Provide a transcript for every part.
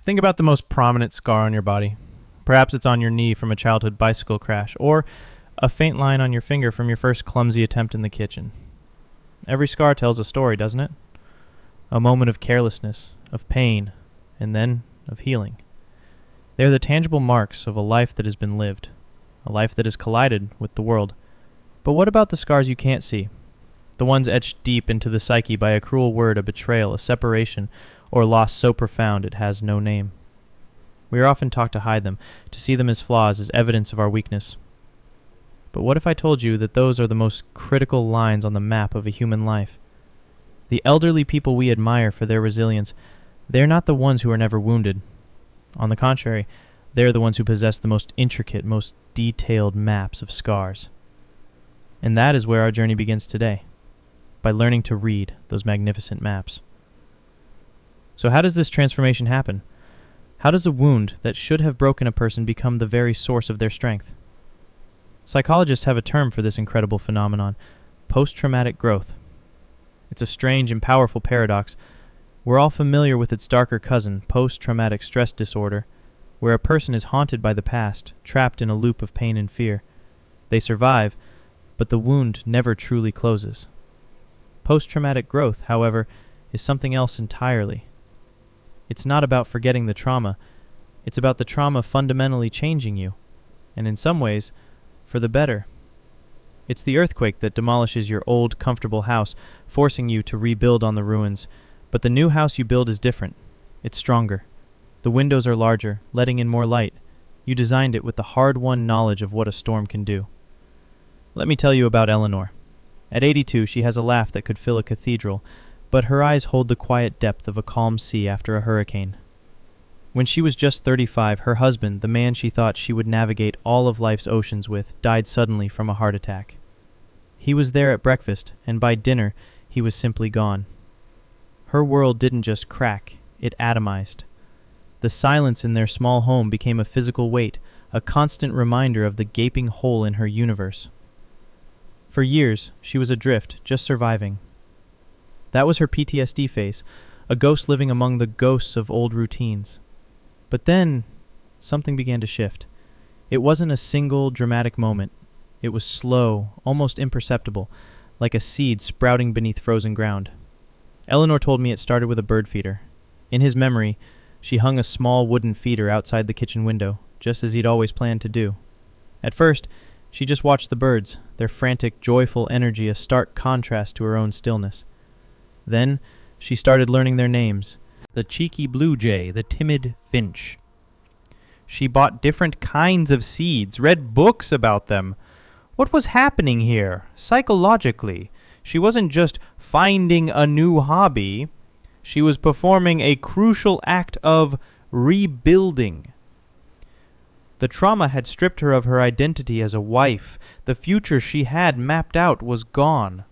Think about the most prominent scar on your body. Perhaps it's on your knee from a childhood bicycle crash, or a faint line on your finger from your first clumsy attempt in the kitchen. Every scar tells a story, doesn't it? A moment of carelessness, of pain, and then of healing. They are the tangible marks of a life that has been lived, a life that has collided with the world. But what about the scars you can't see? The ones etched deep into the psyche by a cruel word, a betrayal, a separation, or loss so profound it has no name. We are often taught to hide them, to see them as flaws, as evidence of our weakness. But what if I told you that those are the most critical lines on the map of a human life? The elderly people we admire for their resilience, they are not the ones who are never wounded. On the contrary, they are the ones who possess the most intricate, most detailed maps of scars. And that is where our journey begins today, by learning to read those magnificent maps. So how does this transformation happen? How does a wound that should have broken a person become the very source of their strength? Psychologists have a term for this incredible phenomenon: post-traumatic growth. It's a strange and powerful paradox. We're all familiar with its darker cousin, post-traumatic stress disorder, where a person is haunted by the past, trapped in a loop of pain and fear. They survive, but the wound never truly closes. Post-traumatic growth, however, is something else entirely. It's not about forgetting the trauma. It's about the trauma fundamentally changing you, and in some ways, for the better. It's the earthquake that demolishes your old, comfortable house, forcing you to rebuild on the ruins. But the new house you build is different. It's stronger. The windows are larger, letting in more light. You designed it with the hard-won knowledge of what a storm can do. Let me tell you about Eleanor. At 82, she has a laugh that could fill a cathedral, but her eyes hold the quiet depth of a calm sea after a hurricane. When she was just 35, her husband, the man she thought she would navigate all of life's oceans with, died suddenly from a heart attack. He was there at breakfast, and by dinner, he was simply gone. Her world didn't just crack, it atomized. The silence in their small home became a physical weight, a constant reminder of the gaping hole in her universe. For years, she was adrift, just surviving. That was her PTSD phase, a ghost living among the ghosts of old routines. But then, something began to shift. It wasn't a single dramatic moment. It was slow, almost imperceptible, like a seed sprouting beneath frozen ground. Eleanor told me it started with a bird feeder. In his memory, she hung a small wooden feeder outside the kitchen window, just as he'd always planned to do. At first, she just watched the birds, their frantic, joyful energy a stark contrast to her own stillness. Then, she started learning their names: the cheeky blue jay, the timid finch. She bought different kinds of seeds, read books about them. What was happening here, psychologically? She wasn't just finding a new hobby. She was performing a crucial act of rebuilding. The trauma had stripped her of her identity as a wife. The future she had mapped out was gone.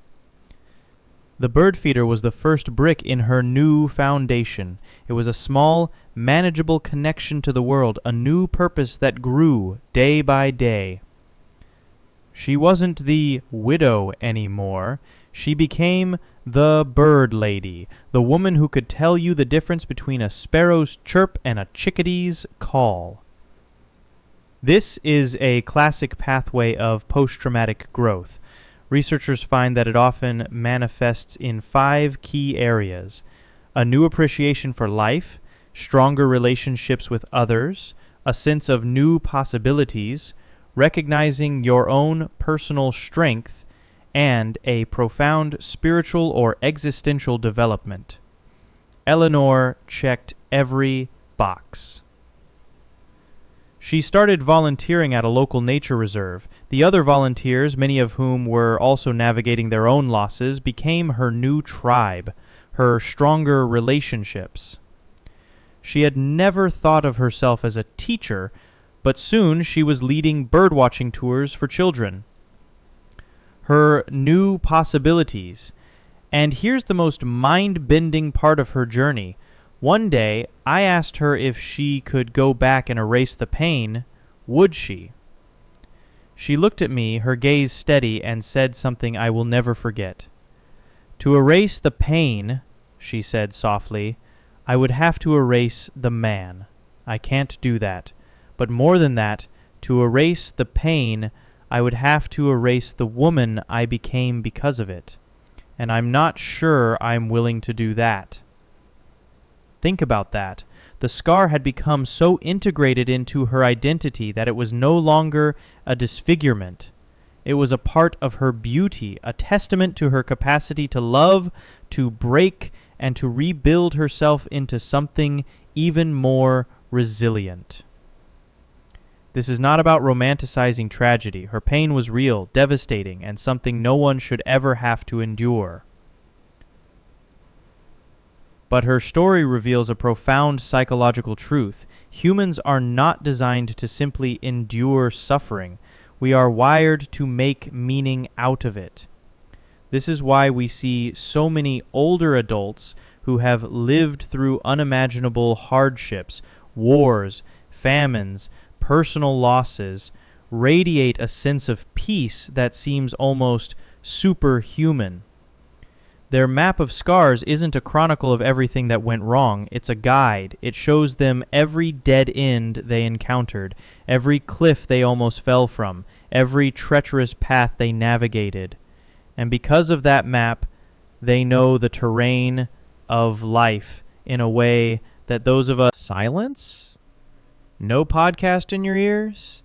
The bird feeder was the first brick in her new foundation. It was a small, manageable connection to the world, a new purpose that grew day by day. She wasn't the widow anymore. She became the bird lady, the woman who could tell you the difference between a sparrow's chirp and a chickadee's call. This is a classic pathway of post-traumatic growth. Researchers find that it often manifests in 5 key areas: a new appreciation for life, stronger relationships with others, a sense of new possibilities, recognizing your own personal strength, and a profound spiritual or existential development. Eleanor checked every box. She started volunteering at a local nature reserve. The other volunteers, many of whom were also navigating their own losses, became her new tribe, her stronger relationships. She had never thought of herself as a teacher, but soon she was leading birdwatching tours for children. Her new possibilities. And here's the most mind-bending part of her journey. One day, I asked her if she could go back and erase the pain. Would she? She looked at me, her gaze steady, and said something I will never forget. "To erase the pain," she said softly, I would have to erase the man. I can't do that. But more than that, to erase the pain, I would have to erase the woman I became because of it. And I'm not sure I'm willing to do that. Think about that. The scar had become so integrated into her identity that it was no longer a disfigurement. It was a part of her beauty, a testament to her capacity to love, to break, and to rebuild herself into something even more resilient. This is not about romanticizing tragedy. Her pain was real, devastating, and something no one should ever have to endure. But her story reveals a profound psychological truth. Humans are not designed to simply endure suffering. We are wired to make meaning out of it. This is why we see so many older adults who have lived through unimaginable hardships, wars, famines, personal losses, radiate a sense of peace that seems almost superhuman. Their map of scars isn't a chronicle of everything that went wrong. It's a guide. It shows them every dead end they encountered, every cliff they almost fell from, every treacherous path they navigated. And because of that map, they know the terrain of life in a way that those of us... Silence? No podcast in your ears?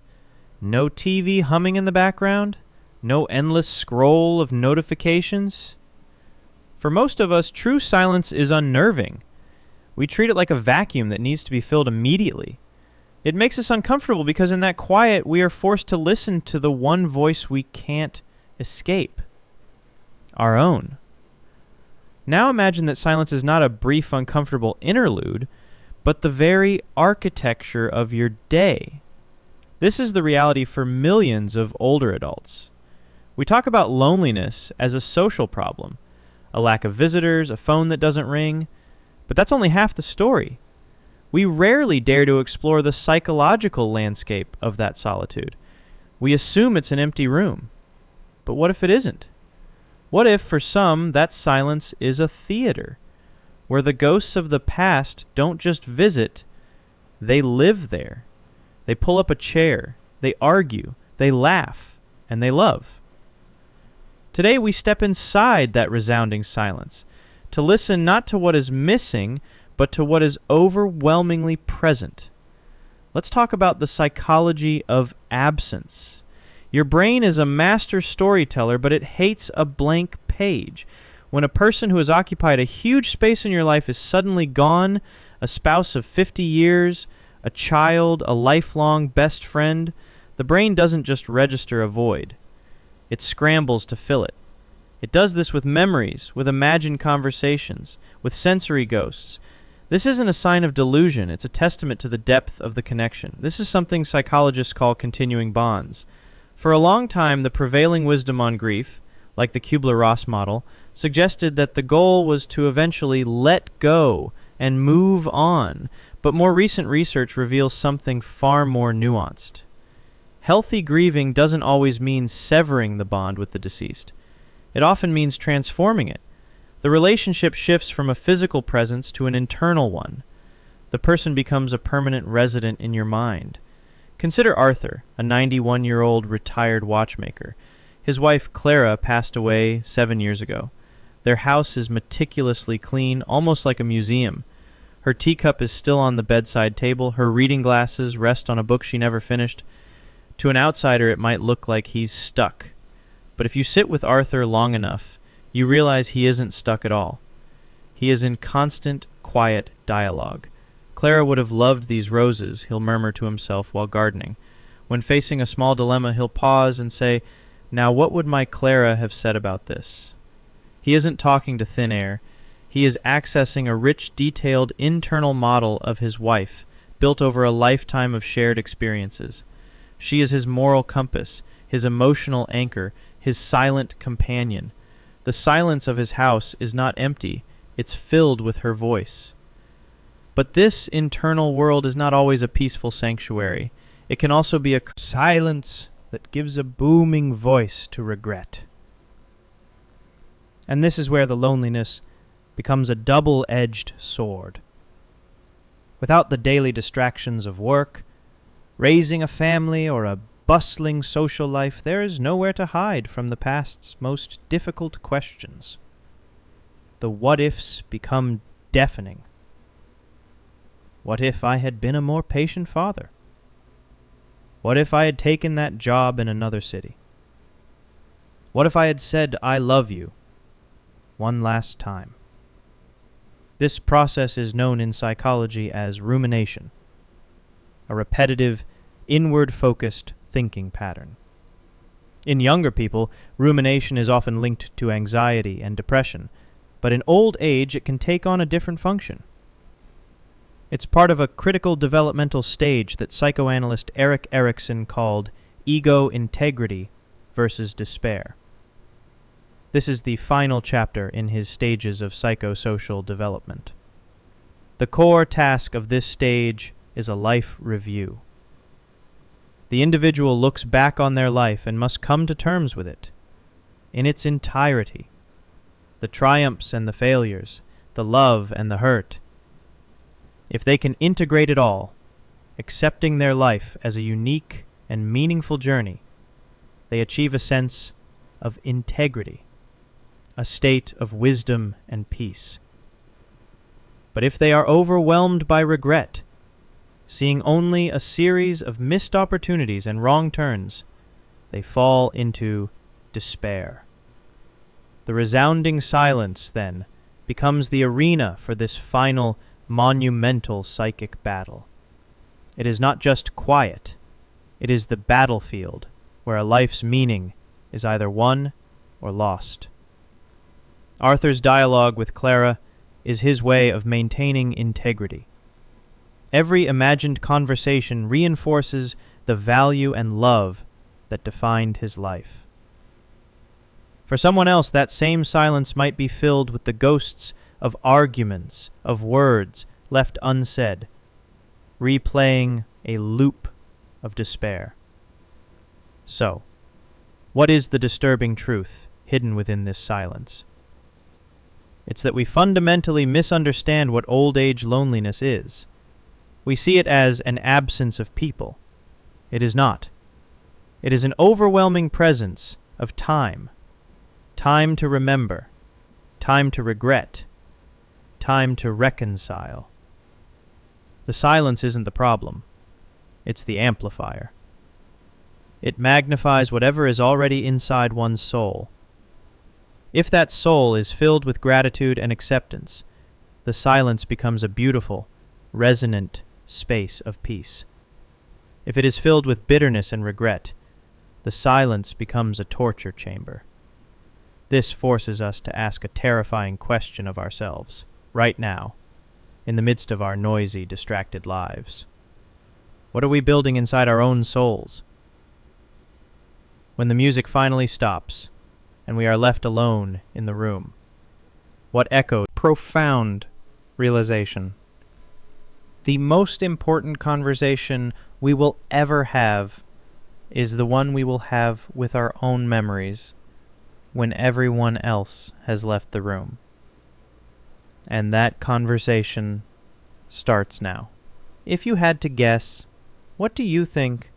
No TV humming in the background? No endless scroll of notifications? For most of us, true silence is unnerving. We treat it like a vacuum that needs to be filled immediately. It makes us uncomfortable because in that quiet, we are forced to listen to the one voice we can't escape. Our own. Now imagine that silence is not a brief, uncomfortable interlude, but the very architecture of your day. This is the reality for millions of older adults. We talk about loneliness as a social problem. A lack of visitors, a phone that doesn't ring. But that's only half the story. We rarely dare to explore the psychological landscape of that solitude. We assume it's an empty room. But what if it isn't? What if, for some, that silence is a theater, where the ghosts of the past don't just visit, they live there. They pull up a chair, they argue, they laugh, and they love. Today we step inside that resounding silence, to listen not to what is missing, but to what is overwhelmingly present. Let's talk about the psychology of absence. Your brain is a master storyteller, but it hates a blank page. When a person who has occupied a huge space in your life is suddenly gone, a spouse of 50 years, a child, a lifelong best friend, the brain doesn't just register a void. It scrambles to fill it. It does this with memories, with imagined conversations, with sensory ghosts. This isn't a sign of delusion. It's a testament to the depth of the connection. This is something psychologists call continuing bonds. For a long time, the prevailing wisdom on grief, like the Kubler-Ross model, suggested that the goal was to eventually let go and move on, but more recent research reveals something far more nuanced. Healthy grieving doesn't always mean severing the bond with the deceased. It often means transforming it. The relationship shifts from a physical presence to an internal one. The person becomes a permanent resident in your mind. Consider Arthur, a 91-year-old retired watchmaker. His wife, Clara, passed away 7 years ago. Their house is meticulously clean, almost like a museum. Her teacup is still on the bedside table. Her reading glasses rest on a book she never finished. To an outsider, it might look like he's stuck. But if you sit with Arthur long enough, you realize he isn't stuck at all. He is in constant, quiet dialogue. Clara would have loved these roses, he'll murmur to himself while gardening. When facing a small dilemma, he'll pause and say, "Now what would my Clara have said about this?" He isn't talking to thin air. He is accessing a rich, detailed internal model of his wife, built over a lifetime of shared experiences. She is his moral compass, his emotional anchor, his silent companion. The silence of his house is not empty, it's filled with her voice. But this internal world is not always a peaceful sanctuary. It can also be a silence that gives a booming voice to regret. And this is where the loneliness becomes a double-edged sword. Without the daily distractions of work, raising a family, or a bustling social life, there is nowhere to hide from the past's most difficult questions. The what-ifs become deafening. What if I had been a more patient father? What if I had taken that job in another city? What if I had said, "I love you," one last time? This process is known in psychology as rumination, a repetitive, inward-focused thinking pattern. In younger people, rumination is often linked to anxiety and depression, but in old age it can take on a different function. It's part of a critical developmental stage that psychoanalyst Erik Erikson called ego integrity versus despair. This is the final chapter in his stages of psychosocial development. The core task of this stage is a life review. The individual looks back on their life and must come to terms with it, in its entirety. The triumphs and the failures, the love and the hurt. If they can integrate it all, accepting their life as a unique and meaningful journey, they achieve a sense of integrity, a state of wisdom and peace. But if they are overwhelmed by regret, seeing only a series of missed opportunities and wrong turns, they fall into despair. The resounding silence, then, becomes the arena for this final, monumental psychic battle. It is not just quiet, it is the battlefield where a life's meaning is either won or lost. Arthur's dialogue with Clara is his way of maintaining integrity. Every imagined conversation reinforces the value and love that defined his life. For someone else, that same silence might be filled with the ghosts of arguments, of words left unsaid, replaying a loop of despair. So, what is the disturbing truth hidden within this silence? It's that we fundamentally misunderstand what old age loneliness is. We see it as an absence of people. It is not. It is an overwhelming presence of time. Time to remember. Time to regret. Time to reconcile. The silence isn't the problem. It's the amplifier. It magnifies whatever is already inside one's soul. If that soul is filled with gratitude and acceptance, the silence becomes a beautiful, resonant space of peace. If it is filled with bitterness and regret, the silence becomes a torture chamber. This forces us to ask a terrifying question of ourselves, right now, in the midst of our noisy, distracted lives. What are we building inside our own souls? When the music finally stops, and we are left alone in the room, what echoes? Profound realization. The most important conversation we will ever have is the one we will have with our own memories when everyone else has left the room. And that conversation starts now. If you had to guess, what do you think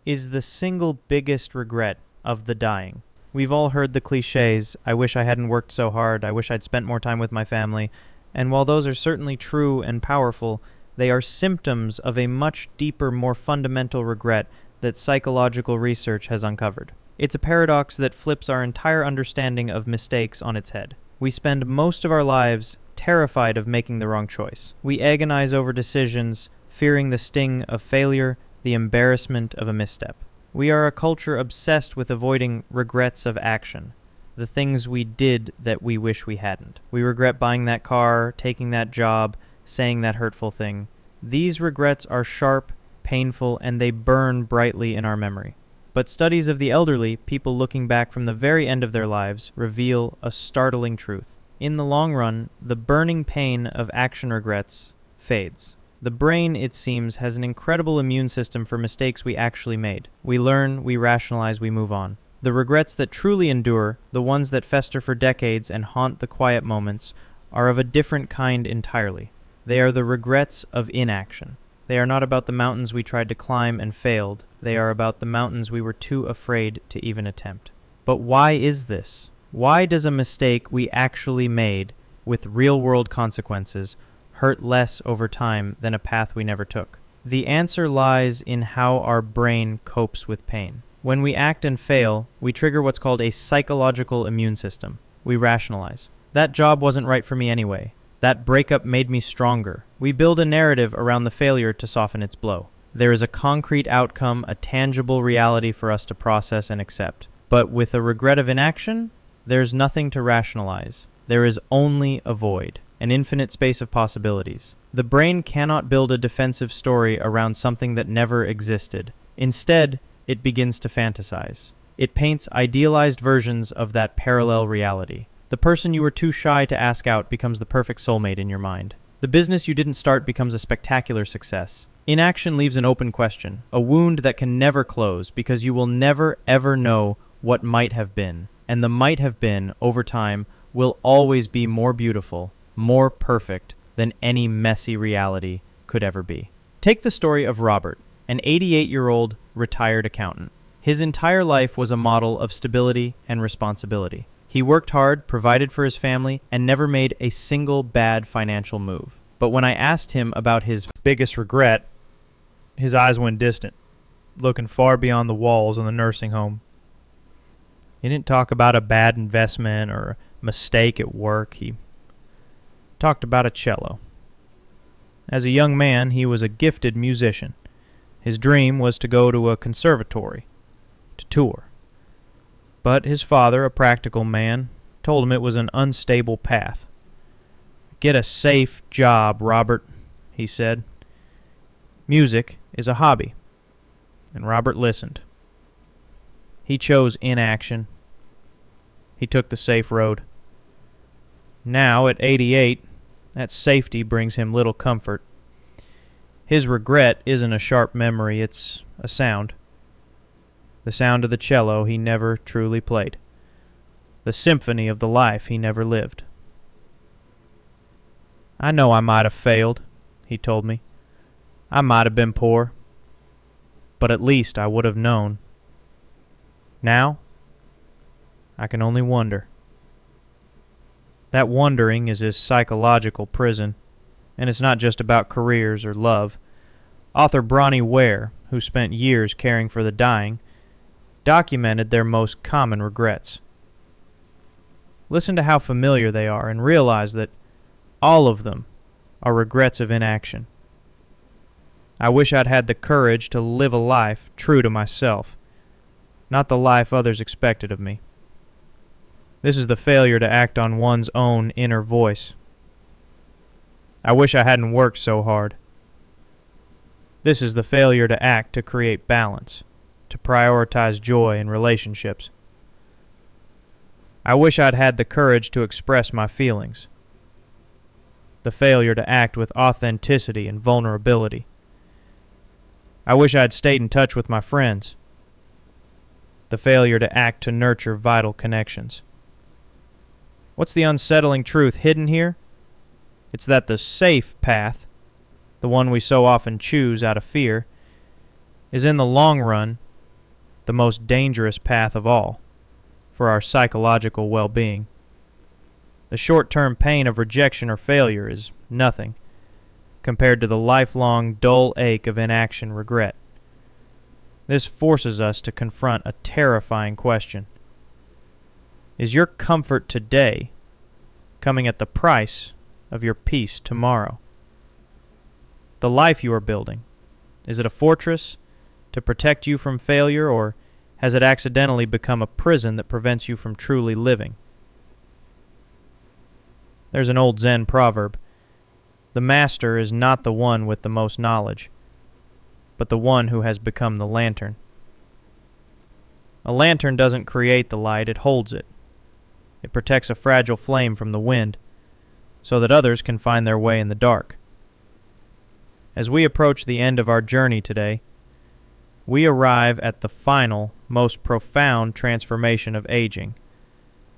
is the single biggest regret of the dying? We've all heard the cliches, "I wish I hadn't worked so hard, I wish I'd spent more time with my family," and while those are certainly true and powerful, they are symptoms of a much deeper, more fundamental regret that psychological research has uncovered. It's a paradox that flips our entire understanding of mistakes on its head. We spend most of our lives terrified of making the wrong choice. We agonize over decisions, fearing the sting of failure, the embarrassment of a misstep. We are a culture obsessed with avoiding regrets of action, the things we did that we wish we hadn't. We regret buying that car, taking that job, saying that hurtful thing. These regrets are sharp, painful, and they burn brightly in our memory. But studies of the elderly, people looking back from the very end of their lives, reveal a startling truth. In the long run, the burning pain of action regrets fades. The brain, it seems, has an incredible immune system for mistakes we actually made. We learn, we rationalize, we move on. The regrets that truly endure, the ones that fester for decades and haunt the quiet moments, are of a different kind entirely. They are the regrets of inaction. They are not about the mountains we tried to climb and failed. They are about the mountains we were too afraid to even attempt. But why is this? Why does a mistake we actually made with real-world consequences hurt less over time than a path we never took? The answer lies in how our brain copes with pain. When we act and fail, we trigger what's called a psychological immune system. We rationalize. That job wasn't right for me anyway. That breakup made me stronger. We build a narrative around the failure to soften its blow. There is a concrete outcome, a tangible reality for us to process and accept. But with a regret of inaction, there's nothing to rationalize. There is only a void, an infinite space of possibilities. The brain cannot build a defensive story around something that never existed. Instead, it begins to fantasize. It paints idealized versions of that parallel reality. The person you were too shy to ask out becomes the perfect soulmate in your mind. The business you didn't start becomes a spectacular success. Inaction leaves an open question, a wound that can never close because you will never ever know what might have been. And the might have been, over time, will always be more beautiful, more perfect than any messy reality could ever be. Take the story of Robert, an 88-year-old retired accountant. His entire life was a model of stability and responsibility. He worked hard, provided for his family, and never made a single bad financial move. But when I asked him about his biggest regret, his eyes went distant, looking far beyond the walls of the nursing home. He didn't talk about a bad investment or a mistake at work. He talked about a cello. As a young man, he was a gifted musician. His dream was to go to a conservatory, to tour. But his father, a practical man, told him it was an unstable path. "Get a safe job, Robert," he said. "Music is a hobby." And Robert listened. He chose inaction. He took the safe road. Now, at 88, that safety brings him little comfort. His regret isn't a sharp memory, it's a sound. The sound of the cello he never truly played. The symphony of the life he never lived. "I know I might have failed," he told me. "I might have been poor. But at least I would have known. Now, I can only wonder." That wondering is his psychological prison, and it's not just about careers or love. Author Bronnie Ware, who spent years caring for the dying, documented their most common regrets. Listen to how familiar they are and realize that all of them are regrets of inaction. "I wish I'd had the courage to live a life true to myself, not the life others expected of me." This is the failure to act on one's own inner voice. "I wish I hadn't worked so hard." This is the failure to act to create balance, to prioritize joy in relationships. "I wish I'd had the courage to express my feelings." The failure to act with authenticity and vulnerability. "I wish I'd stayed in touch with my friends." The failure to act to nurture vital connections. What's the unsettling truth hidden here? It's that the safe path, the one we so often choose out of fear, is in the long run the most dangerous path of all for our psychological well-being. The short-term pain of rejection or failure is nothing compared to the lifelong dull ache of inaction regret. This forces us to confront a terrifying question. Is your comfort today coming at the price of your peace tomorrow? The life you are building, is it a fortress to protect you from failure, or has it accidentally become a prison that prevents you from truly living? There's an old Zen proverb: "The master is not the one with the most knowledge, but the one who has become the lantern." A lantern doesn't create the light, it holds it. It protects a fragile flame from the wind, so that others can find their way in the dark. As we approach the end of our journey today, we arrive at the final, most profound transformation of aging,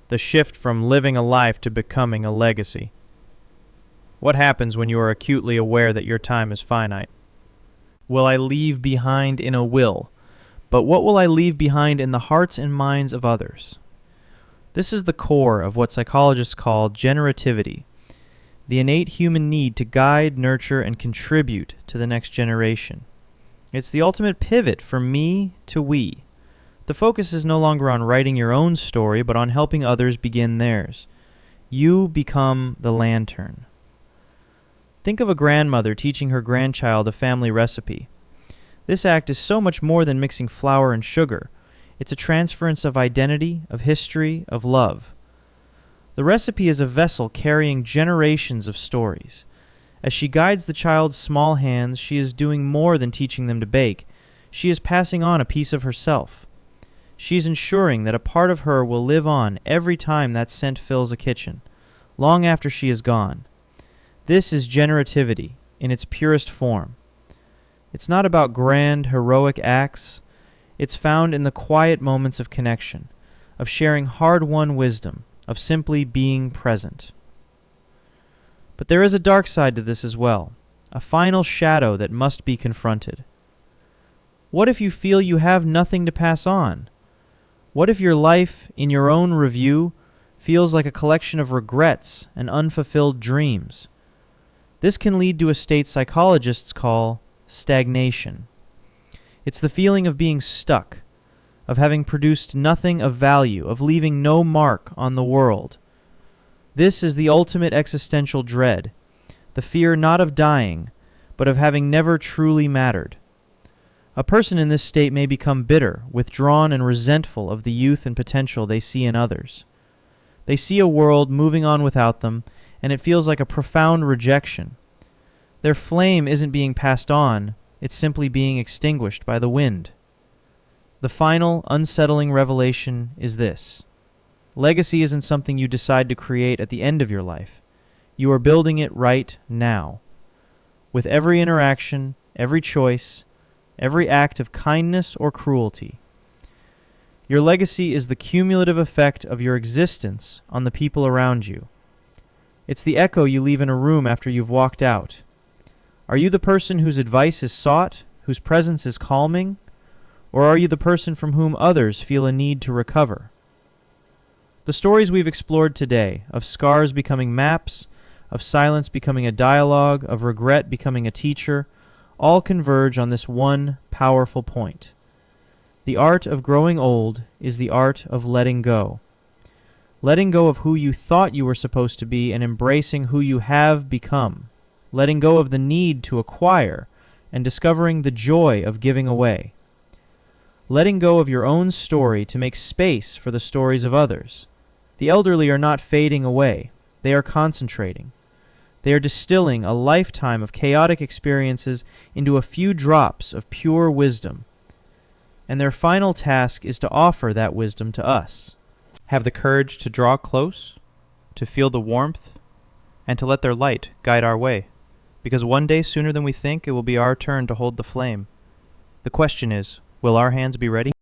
the shift from living a life to becoming a legacy. What happens when you are acutely aware that your time is finite? Will I leave behind in a will? But what will I leave behind in the hearts and minds of others? This is the core of what psychologists call generativity, the innate human need to guide, nurture, and contribute to the next generation. It's the ultimate pivot from me to we. The focus is no longer on writing your own story, but on helping others begin theirs. You become the lantern. Think of a grandmother teaching her grandchild a family recipe. This act is so much more than mixing flour and sugar. It's a transference of identity, of history, of love. The recipe is a vessel carrying generations of stories. As she guides the child's small hands, she is doing more than teaching them to bake. She is passing on a piece of herself. She is ensuring that a part of her will live on every time that scent fills a kitchen, long after she is gone. This is generativity in its purest form. It's not about grand, heroic acts. It's found in the quiet moments of connection, of sharing hard-won wisdom, of simply being present. But there is a dark side to this as well, a final shadow that must be confronted. What if you feel you have nothing to pass on? What if your life, in your own review, feels like a collection of regrets and unfulfilled dreams? This can lead to a state psychologists call stagnation. It's the feeling of being stuck, of having produced nothing of value, of leaving no mark on the world. This is the ultimate existential dread, the fear not of dying, but of having never truly mattered. A person in this state may become bitter, withdrawn, and resentful of the youth and potential they see in others. They see a world moving on without them, and it feels like a profound rejection. Their flame isn't being passed on, it's simply being extinguished by the wind. The final, unsettling revelation is this. Legacy isn't something you decide to create at the end of your life. You are building it right now. With every interaction, every choice, every act of kindness or cruelty. Your legacy is the cumulative effect of your existence on the people around you. It's the echo you leave in a room after you've walked out. Are you the person whose advice is sought, whose presence is calming, or are you the person from whom others feel a need to recover? The stories we've explored today, of scars becoming maps, of silence becoming a dialogue, of regret becoming a teacher, all converge on this one powerful point. The art of growing old is the art of letting go. Letting go of who you thought you were supposed to be and embracing who you have become. Letting go of the need to acquire and discovering the joy of giving away. Letting go of your own story to make space for the stories of others. The elderly are not fading away. They are concentrating. They are distilling a lifetime of chaotic experiences into a few drops of pure wisdom. And their final task is to offer that wisdom to us. Have the courage to draw close, to feel the warmth, and to let their light guide our way. Because one day, sooner than we think, it will be our turn to hold the flame. The question is, will our hands be ready?